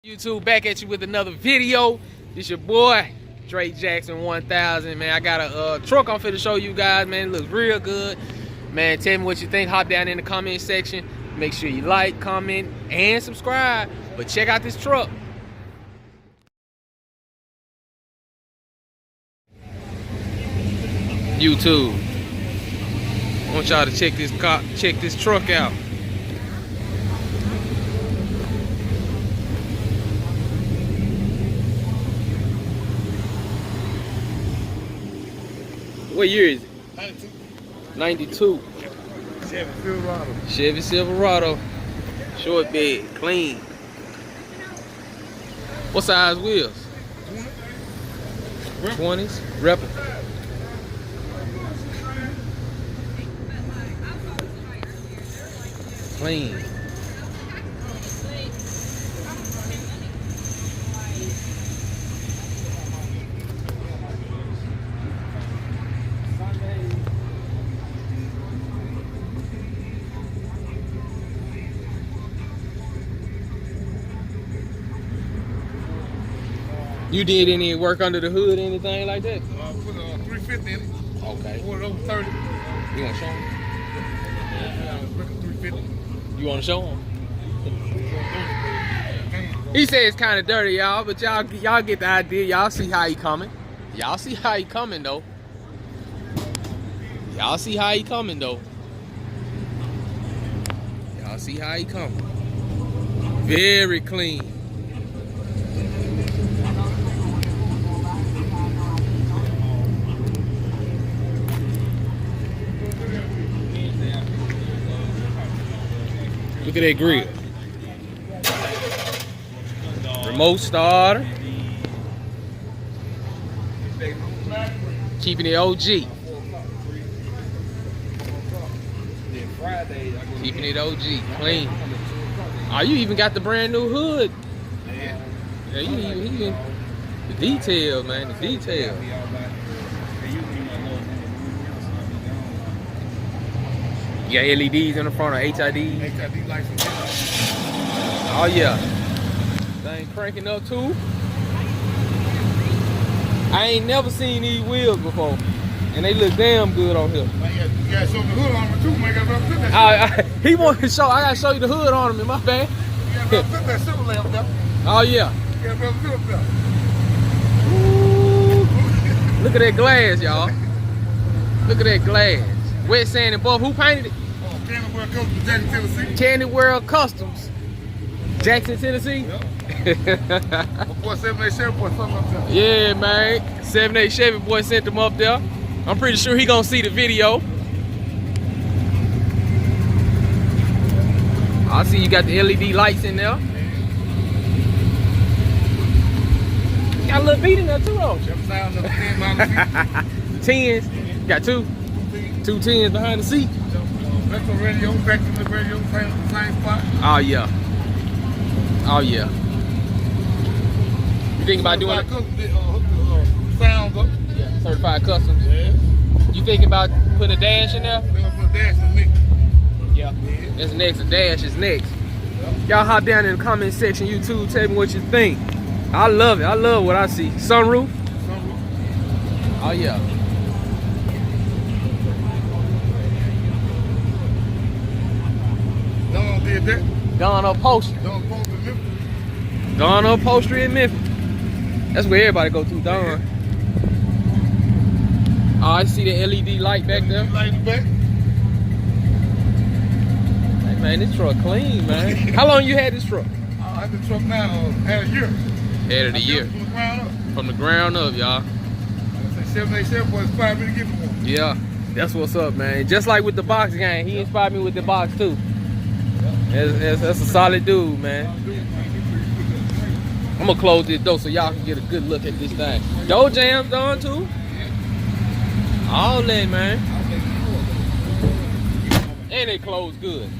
YouTube, back at you with another video. This your boy Drake Jackson 1000, man. I got a truck I'm finna show you guys, man. It looks real good, man. Tell me what you think. Hop down in the comment section. Make sure you like, comment, and subscribe. But check out this truck. YouTube, I want y'all to check this truck out. What year is it? 92. 92. Chevy Silverado. Chevy Silverado. Short bed, clean. What size wheels? 20s. Replica. Clean. You did any work under the hood, anything like that? Put a 350 in it. Okay. Put it over 30. You want to show them? Yeah, 350. You want to show them? He said it's kind of dirty, y'all, but y'all get the idea. Y'all see how he coming. Y'all see how he coming, though. Y'all see how he coming, though. Y'all see how he coming. Very clean. Look at that grill. Remote starter. Keeping it OG. Keeping it OG. Clean. Oh, you even got the brand new hood. Yeah, you even the detail, man. The detail. You got LEDs in the front or HID? HID lights. Oh yeah. Thing cranking up too. I ain't never seen these wheels before. And they look damn good on here. You gotta show the hood on them too, man. Gotta put that He wanted to show, I gotta show you the hood on him, in my bad. You gotta put that silver lamp there. Oh yeah. You gotta put it there. Ooh. Look at that glass, y'all. Look at that glass. Wet sand and buff. Who painted it? Candy World Customs, Jackson, Tennessee. Candy World Customs, Jackson, Tennessee. Yep. Boy, 78 Chevy boy, something up there. Yeah, man. 78 Chevy boy sent them up there. I'm pretty sure he gonna see the video. I see you got the LED lights in there. Got a little beat in there too, though. Tens. Got two 10s behind the seat. Retro radio, back to the radio, same spot. Oh yeah. Oh yeah. You think about doing it? Sounds up. Yeah, certified customs. Yeah. You think about putting a dash in there? They're gonna put a dash in the mix. Yeah. That's next. A dash is next. Y'all hop down in the comment section, YouTube. Tell me what you think. I love it. I love what I see. Sunroof. Oh yeah. Don did that. Don upholstery. Don upholstery in Memphis. Don upholstery in Memphis. That's where everybody go to. Don. Oh, I see the LED light back there. Light in the back. Hey man, this truck clean, man. How long you had this truck? I had the truck now, had a year. Had it a year. From the ground up. From the ground up, y'all. I say 78 Chevy boy inspired me to get one. Yeah, that's what's up, man. Just like with the box gang, he inspired me with the box too. That's a solid dude, man. I'm gonna close this door so y'all can get a good look at this thing. Door jams on too. All that, man. And they close good.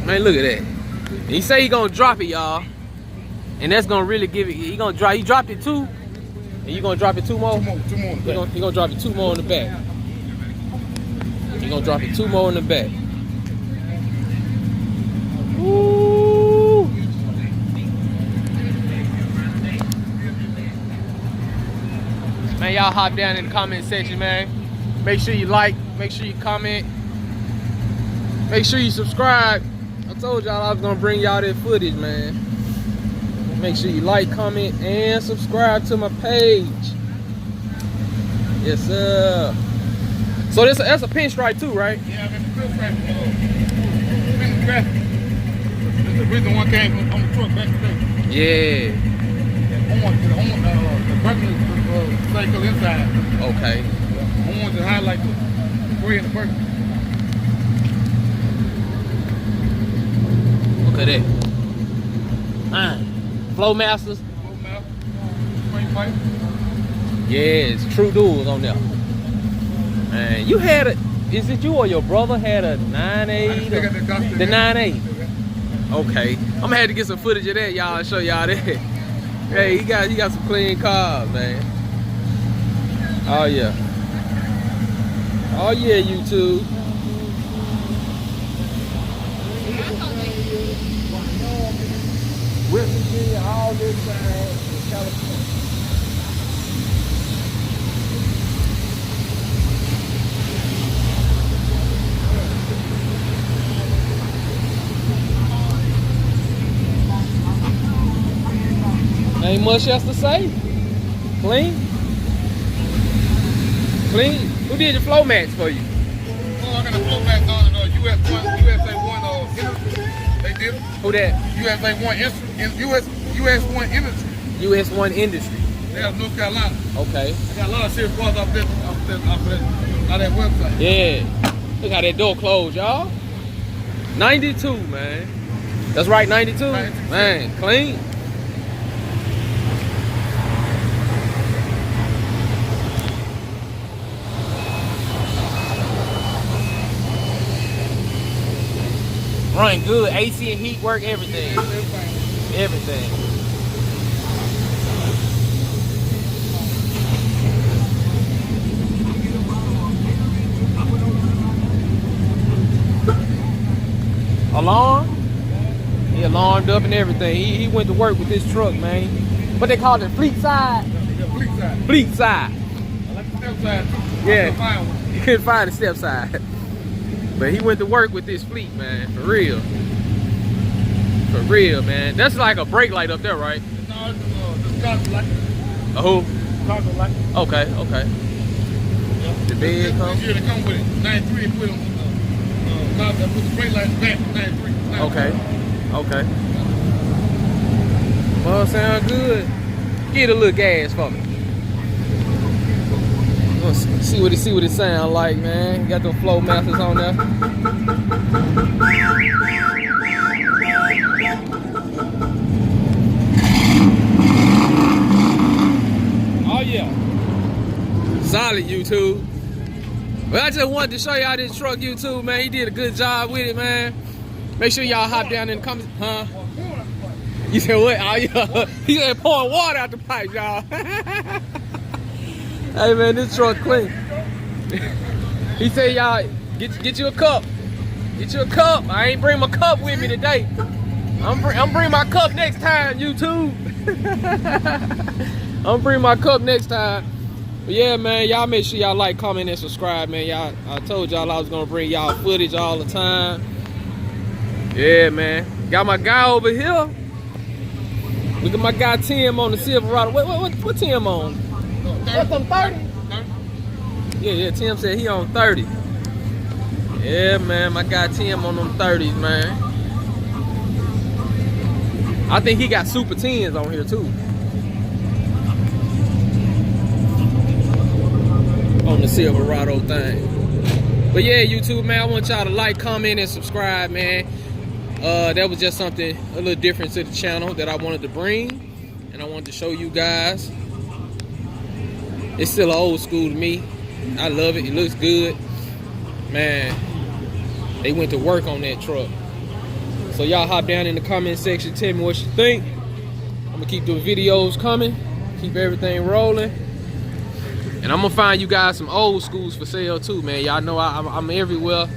Man, look at that. He say he gonna drop it, y'all. And that's gonna really give it. He dropped it too. And you gonna drop it two more? Two more in the back. He gonna drop it two more in the back. He gonna drop it two more in the back. Ooh. y'all hop down in the comment section, man. Make sure you like, make sure you comment, make sure you subscribe. I told y'all I was gonna bring y'all that footage, man. Make sure you like, comment, and subscribe to my page. Yes, sir. So that's a pinstripe too, right? Yeah, that's a pinstripe. Pinstripe. That's the reason one came on the truck back today. Yeah. The burger cycle inside. Okay. I want to highlight the gray in the burger. Look at that. Flow Masters. Flow Master. Spring pipe. Yes, true duels on there. Man, you had a, is it you or your brother had a 9.8? The 9.8. Okay. I'm gonna have to get some footage of that, y'all, and show y'all that. Hey, he got some clean cars, man. Oh yeah. Oh yeah, YouTube. West Virginia, all this side in California. Ain't much else to say. Clean. Clean. Who did the flow mats for you? Oh, I got a flow mats on the USA1 industry. They did it. Who that? USA1 US1 industry. US1 Industry. They out of North Carolina. Okay. I got a lot of serious parts off that website. Yeah. Look how that door closed, y'all. 92, man. That's right, 92. 92. Man, clean. Run good, AC and heat work, everything. Everything. Alarm? He alarmed up and everything. He went to work with this truck, man. What they call it, fleet side? Fleet side. Fleet side. I like the step side too. Yeah. Find one. He couldn't find the step side. But he went to work with this fleet, man. For real. For real, man. That's like a brake light up there, right? No, it's cargo light. A who? Cargo light. Okay, okay. Yeah. The bed comes? This year they come with it. 93 and put them put the brake lights back. 93. Okay. Okay. Well, sound good. Get a little gas for me. Let's see what it sound like, man. Got them flow masters on there. Oh yeah. Solid, YouTube. Well, I just wanted to show y'all this truck, YouTube, man. He did a good job with it, man. Make sure y'all hop down in the comments. Huh? You said what? Oh yeah. He said pouring water out the pipe, y'all. Hey man, this truck clean. He said y'all get you a cup. Get you a cup. I ain't bring my cup with me today. I'm bring my cup next time, YouTube. I'm bring my cup next time. But yeah, man, y'all make sure y'all like, comment, and subscribe, man. Y'all, I told y'all I was gonna bring y'all footage all the time. Yeah, man. Got my guy over here. Look at my guy Tim on the Silverado. What Tim on? What's on 30? Yeah, Tim said he on 30. Yeah, man, my guy Tim on them 30s, man. I think he got Super 10s on here too. On the Silverado thing. But yeah, YouTube, man, I want y'all to like, comment, and subscribe, man. That was just something a little different to the channel that I wanted to bring, and I wanted to show you guys. It's still old school to me. I love it. It looks good, man. They went to work on that truck. So y'all hop down in the comment section, tell me what you think. I'm gonna keep the videos coming, keep everything rolling, and I'm gonna find you guys some old schools for sale too, man. Y'all know I'm everywhere.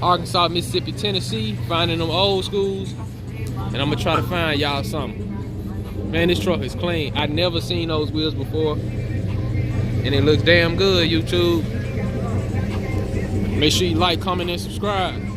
Arkansas, Mississippi, Tennessee, finding them old schools, and I'm gonna try to find y'all something. Man, this truck is clean. I've never seen those wheels before. And it looks damn good, YouTube. Make sure you like, comment, and subscribe.